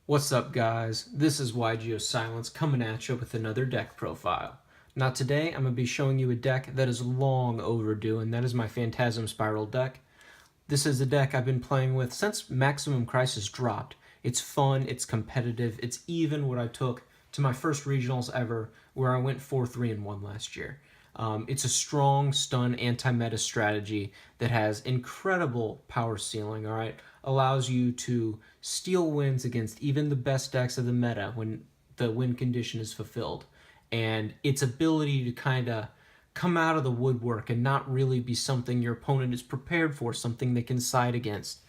What's up, guys? This is YGO Silence coming at you with another deck profile. Now today I'm going to be showing you a deck that is long overdue, and that is my Phantasm Spiral deck. This is a deck I've been playing with since Maximum Crisis dropped. It's fun, it's competitive, it's even what I took to my first regionals ever, where I went 4-3-1 last year. It's a strong stun anti-meta strategy that has incredible power ceiling, alright? Allows you to steal wins against even the best decks of the meta when the win condition is fulfilled. And its ability to kind of come out of the woodwork and not really be something your opponent is prepared for, something they can side against,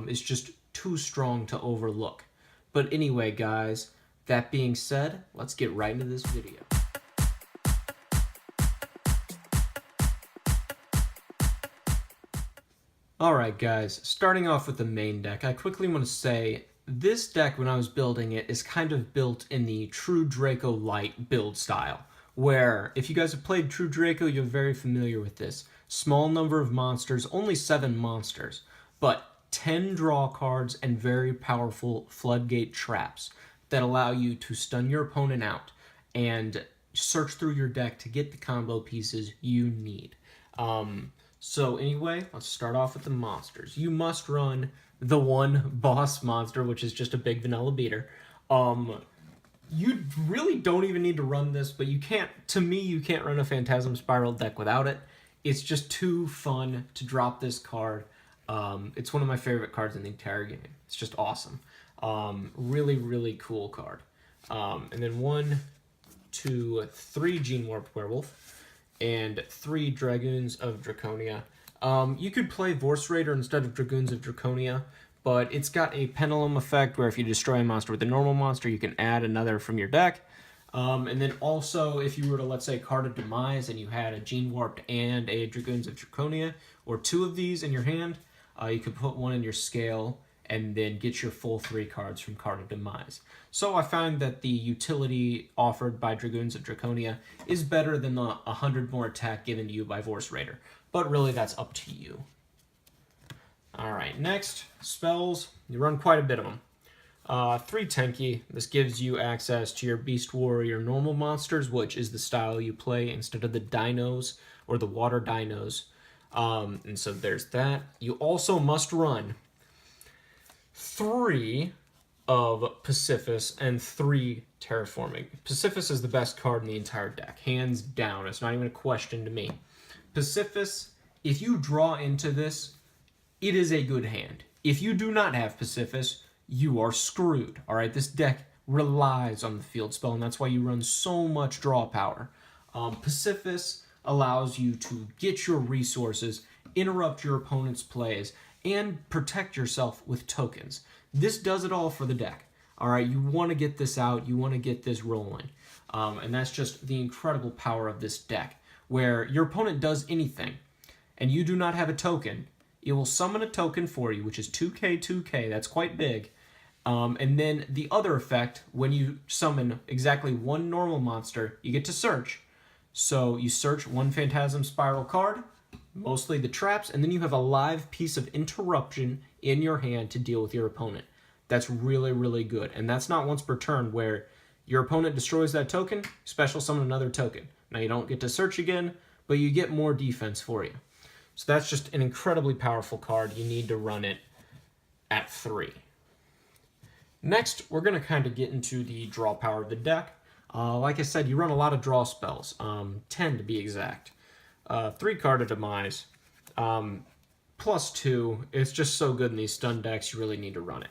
is just too strong to overlook. But anyway, guys, that being said, let's get right into this video. Alright guys, starting off with the main deck, I quickly want to say, this deck when I was building it is kind of built in the True Draco Light build style, where if you guys have played True Draco, you're very familiar with this. Small number of monsters, only 7 monsters, but 10 draw cards and very powerful floodgate traps that allow you to stun your opponent out and search through your deck to get the combo pieces you need. So anyway, let's start off with the monsters. You must run the one boss monster, which is just a big vanilla beater. You really don't even need to run this, but you can't, to me, you can't run a Phantasm Spiral deck without it. It's just too fun to drop this card. It's one of my favorite cards in the entire game. It's just awesome. Really, really cool card. And then 1, 2, 3 Gene Warped Werewolf. And 3 Dragoons of Draconia. You could play Vorse Raider instead of Dragoons of Draconia, but it's got a pendulum effect where if you destroy a monster with a normal monster, you can add another from your deck. And then also, if you were to, let's say, card a Demise and you had a Gene Warped and a Dragoons of Draconia, or 2 of these in your hand, you could put 1 in your scale and then get your full 3 cards from Card of Demise. So I find that the utility offered by Dragoons of Draconia is better than the 100 more attack given to you by Vorse Raider. But really, that's up to you. Alright, next, spells. You run quite a bit of them. 3 Tenki. This gives you access to your Beast Warrior normal monsters, which is the style you play instead of the dinos or the water dinos. And so there's that. You also must run 3 of Pacifist and 3 Terraforming. Pacifist is the best card in the entire deck, hands down. It's not even a question to me. Pacifist, if you draw into this, it is a good hand. If you do not have Pacifist, you are screwed. Alright, this deck relies on the field spell, and that's why you run so much draw power. Pacifist allows you to get your resources, interrupt your opponent's plays, and protect yourself with tokens. This does it all for the deck. Alright, you want to get this out, you want to get this rolling. And that's just the incredible power of this deck, where your opponent does anything, and you do not have a token, it will summon a token for you, which is 2k, 2k, that's quite big. And then the other effect, when you summon exactly 1 normal monster, you get to search. So you search 1 Phantasm Spiral card, mostly the traps, and then you have a live piece of interruption in your hand to deal with your opponent. That's really, really good. And that's not once per turn, where your opponent destroys that token, special summon another token. Now you don't get to search again, but you get more defense for you. So that's just an incredibly powerful card. You need to run it at 3. Next, we're going to kind of get into the draw power of the deck. Like I said, you run a lot of draw spells, 10 to be exact. 3 Card of Demise, +2, it's just so good in these stun decks, you really need to run it.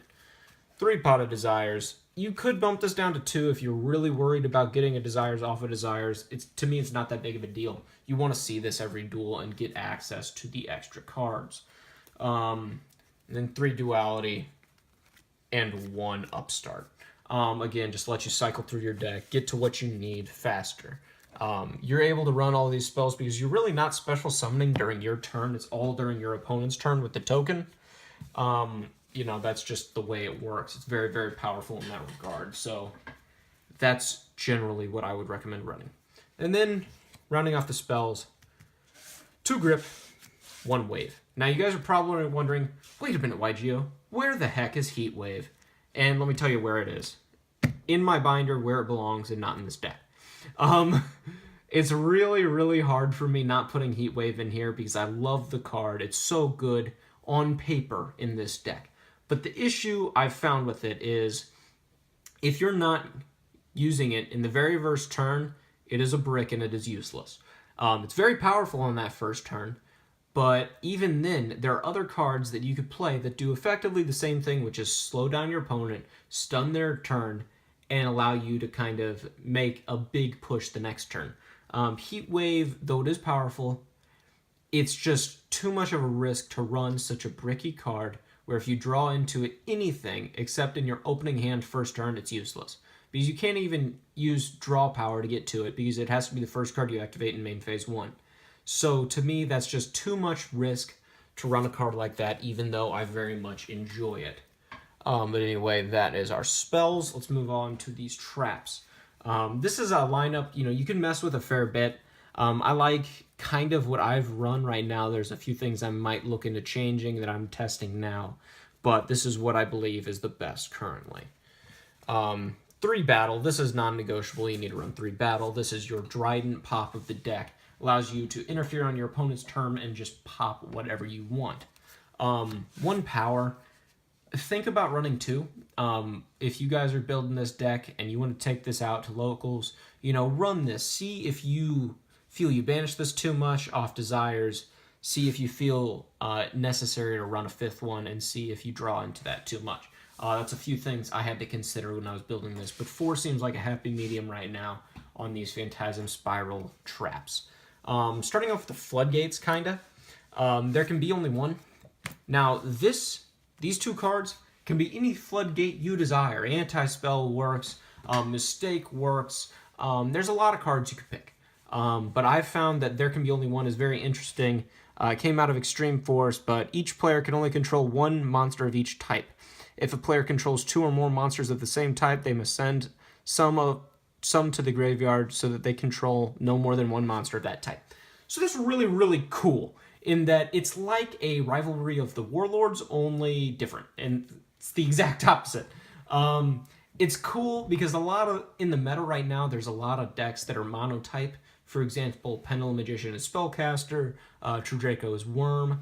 3 Pot of Desires, you could bump this down to 2 if you're really worried about getting a Desires off of Desires. To me, it's not that big of a deal. You want to see this every duel and get access to the extra cards. And then 3 Duality, and 1 Upstart. Again, just let you cycle through your deck, get to what you need faster. You're able to run all these spells because you're really not special summoning during your turn. It's all during your opponent's turn with the token. You know, that's just the way it works. It's very, very powerful in that regard. So that's generally what I would recommend running. And then, rounding off the spells, 2 Grip, 1 Wave. Now, you guys are probably wondering, wait a minute, YGO, where the heck is Heat Wave? And let me tell you where it is. In my binder where it belongs and not in this deck. Um, it's really, really hard for me not putting Heatwave in here because I love the card. It's so good on paper in this deck. But the issue I've found with it is if you're not using it in the very first turn, it is a brick and it is useless. It's very powerful on that first turn, but even then, there are other cards that you could play that do effectively the same thing, which is slow down your opponent, stun their turn, and allow you to kind of make a big push the next turn. Heat Wave, though it is powerful, it's just too much of a risk to run such a bricky card where if you draw into it anything except in your opening hand first turn, it's useless. Because you can't even use draw power to get to it because it has to be the first card you activate in main phase 1. So to me, that's just too much risk to run a card like that, even though I very much enjoy it. But anyway, that is our spells. Let's move on to these traps. This is a lineup, you can mess with a fair bit. I like kind of what I've run right now. There's a few things I might look into changing that I'm testing now, but this is what I believe is the best currently. 3 battle. This is non-negotiable. You need to run 3 battle. This is your Dryden pop of the deck. Allows you to interfere on your opponent's turn and just pop whatever you want. 1 power. Think about running 2. If you guys are building this deck and you want to take this out to locals, run this. See if you feel you banish this too much off desires. See if you feel necessary to run a 5th one and see if you draw into that too much. That's a few things I had to consider when I was building this, but 4 seems like a happy medium right now on these Phantasm Spiral traps. Starting off with the floodgates, kinda. There can be only 1. Now, these 2 cards can be any floodgate you desire. Anti-spell works, mistake works. There's a lot of cards you could pick. But I've found that there can be only 1 is very interesting. It came out of Extreme Force, but each player can only control 1 monster of each type. If a player controls 2 or more monsters of the same type, they must send some to the graveyard so that they control no more than 1 monster of that type. So that's really, really cool in that it's like a Rivalry of the Warlords, only different, and it's the exact opposite. It's cool because in the meta right now, there's a lot of decks that are monotype. For example, Pendulum Magician is Spellcaster, True Draco is Worm,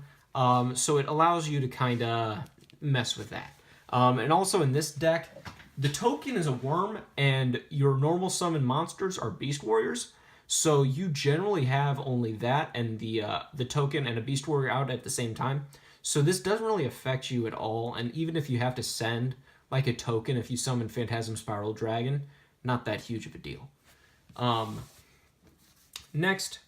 so it allows you to kind of mess with that. And also in this deck, the token is a worm, and your normal summon monsters are Beast Warriors. So you generally have only that and the token and a Beast Warrior out at the same time. So this doesn't really affect you at all. And even if you have to send like a token, if you summon Phantasm Spiral Dragon, not that huge of a deal. Next,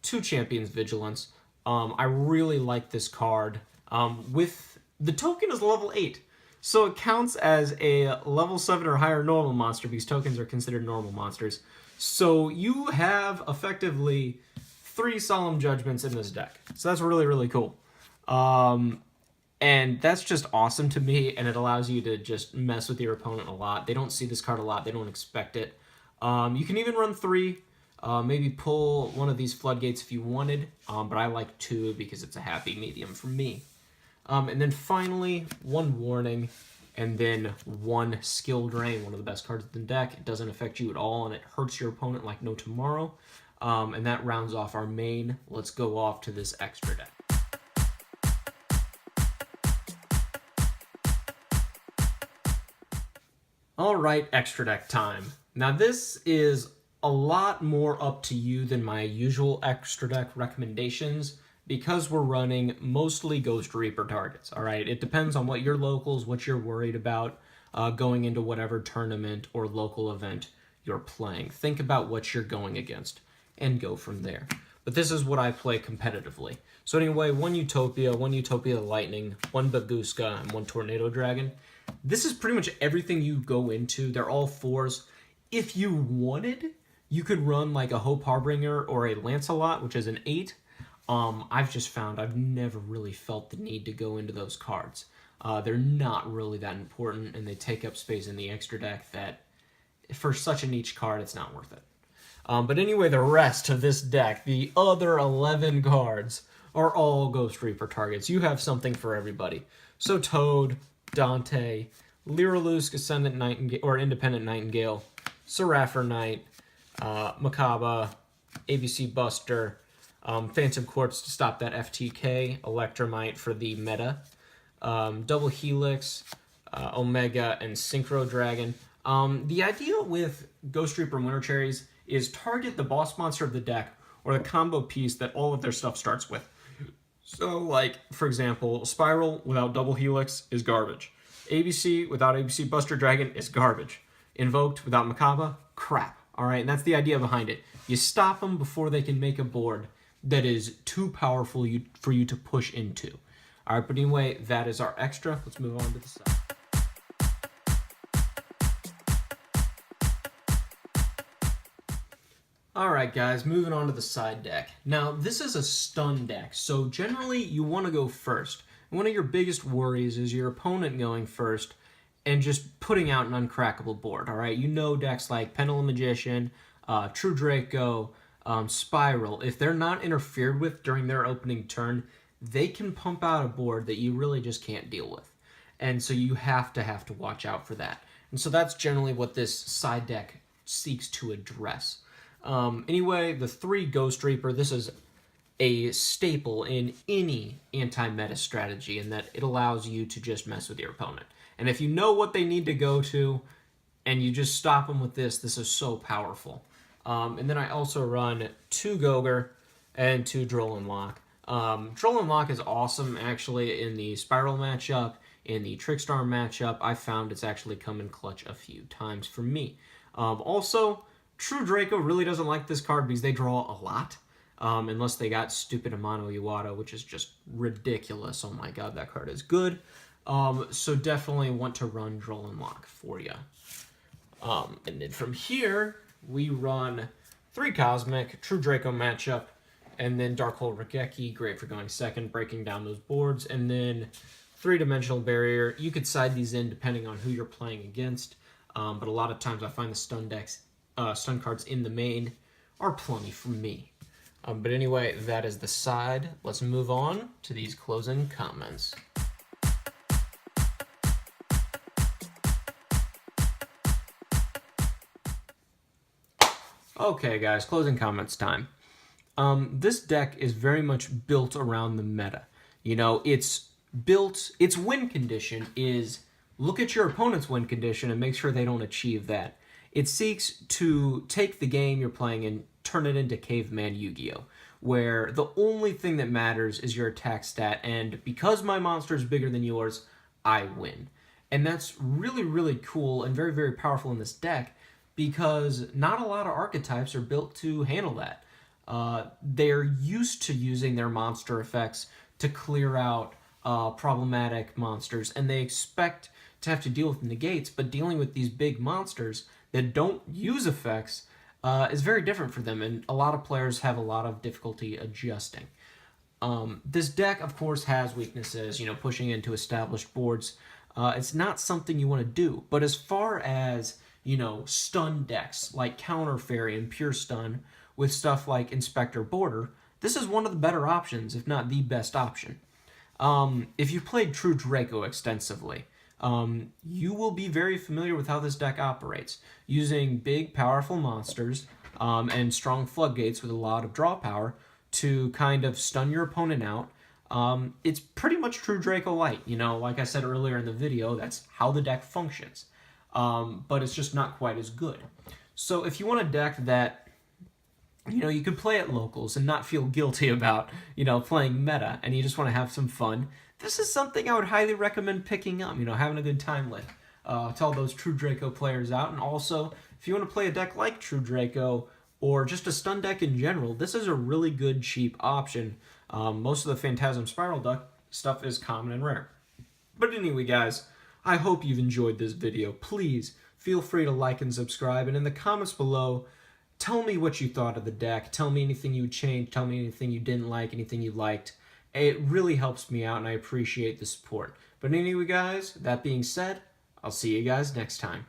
2 Champions Vigilance. I really like this card. The token is level 8. So it counts as a level 7 or higher normal monster because tokens are considered normal monsters. So you have effectively 3 Solemn Judgments in this deck. So that's really, really cool. And that's just awesome to me, and it allows you to just mess with your opponent a lot. They don't see this card a lot. They don't expect it. You can even run 3. Maybe pull one of these floodgates if you wanted, but I like 2 because it's a happy medium for me. And then finally, 1 warning, and then 1 skill drain, one of the best cards in the deck. It doesn't affect you at all, and it hurts your opponent like no tomorrow. And that rounds off our main. Let's go off to this extra deck. Alright, extra deck time. Now this is a lot more up to you than my usual extra deck recommendations, because we're running mostly Ghost Reaper targets, all right? It depends on what your locals, what you're worried about going into whatever tournament or local event you're playing. Think about what you're going against and go from there. But this is what I play competitively. So anyway, 1 Utopia, 1 Utopia Lightning, 1 Babuska, and 1 Tornado Dragon. This is pretty much everything you go into. They're all 4s. If you wanted, you could run like a Hope Harbinger or a Lancelot, which is an 8. I've just found I've never really felt the need to go into those cards. They're not really that important, and they take up space in the extra deck that, for such a niche card, it's not worth it. But anyway, the rest of this deck, the other 11 cards, are all Ghost Reaper targets. You have something for everybody. So Toad, Dante, Lyralusk, Ascendant Nightingale, or Independent Nightingale, Serapher Knight, Makaba, ABC Buster, Phantom Quartz to stop that FTK, Electromite for the meta, Double Helix, Omega, and Synchro Dragon. The idea with Ghost Reaper Winter Cherries is target the boss monster of the deck or the combo piece that all of their stuff starts with. So, like, for example, Spiral without Double Helix is garbage. ABC without ABC Buster Dragon is garbage. Invoked without Makaba, crap. Alright, and that's the idea behind it. You stop them before they can make a board that is too powerful for you to push into. Alright, but anyway, that is our extra. Let's move on to the side. Alright guys, moving on to the side deck. Now, this is a stun deck, so generally you want to go first. One of your biggest worries is your opponent going first and just putting out an uncrackable board, alright? You know decks like Pendulum Magician, True Draco, Spiral, if they're not interfered with during their opening turn, they can pump out a board that you really just can't deal with. And so you have to watch out for that. And so that's generally what this side deck seeks to address. Anyway, the 3 Ghost Reaper, this is a staple in any anti-meta strategy in that it allows you to just mess with your opponent. And if you know what they need to go to and you just stop them with this, this is so powerful. And then I also run 2 Gogre and 2 Droll and Lock. Droll and Lock is awesome actually in the Spiral matchup, in the Trickstar matchup. I found it's actually come in clutch a few times for me. Also, True Draco really doesn't like this card because they draw a lot. Unless they got stupid Amano Iwata, which is just ridiculous. Oh my god, that card is good. So definitely want to run Droll and Lock for you. And then from here, we run 3 Cosmic, True Draco matchup, and then Dark-Hole Regeki, great for going second, breaking down those boards, and then 3-Dimensional Barrier. You could side these in depending on who you're playing against, but a lot of times I find the stun decks, stun cards in the main are plenty for me. But anyway, that is the side. Let's move on to these closing comments. Okay, guys, closing comments time. This deck is very much built around the meta. You know, its win condition is look at your opponent's win condition and make sure they don't achieve that. It seeks to take the game you're playing and turn it into Caveman Yu-Gi-Oh!, where the only thing that matters is your attack stat, and because my monster is bigger than yours, I win. And that's really, really cool and very, very powerful in this deck, because not a lot of archetypes are built to handle that. They're used to using their monster effects to clear out problematic monsters, and they expect to have to deal with negates, but dealing with these big monsters that don't use effects is very different for them, and a lot of players have a lot of difficulty adjusting. This deck, of course, has weaknesses, you know, pushing into established boards. It's not something you want to do, but as far as, you know, stun decks like Counter Fairy and Pure Stun with stuff like Inspector Border, this is one of the better options, if not the best option. If you played True Draco extensively, you will be very familiar with how this deck operates. Using big, powerful monsters and strong floodgates with a lot of draw power to kind of stun your opponent out. It's pretty much True Draco Light. You know, like I said earlier in the video, that's how the deck functions. But it's just not quite as good. So if you want a deck that, you know, you can play at locals and not feel guilty about, you know, playing meta, and you just want to have some fun, this is something I would highly recommend picking up, you know, having a good time with. To all those True Draco players out. And also, if you want to play a deck like True Draco, or just a stun deck in general, this is a really good, cheap option. Most of the Phantasm Spiral deck stuff is common and rare. But anyway, guys, I hope you've enjoyed this video. Please feel free to like and subscribe, and in the comments below, tell me what you thought of the deck. Tell me anything you would change. Tell me anything you didn't like, anything you liked. It really helps me out, and I appreciate the support. But anyway, guys, that being said, I'll see you guys next time.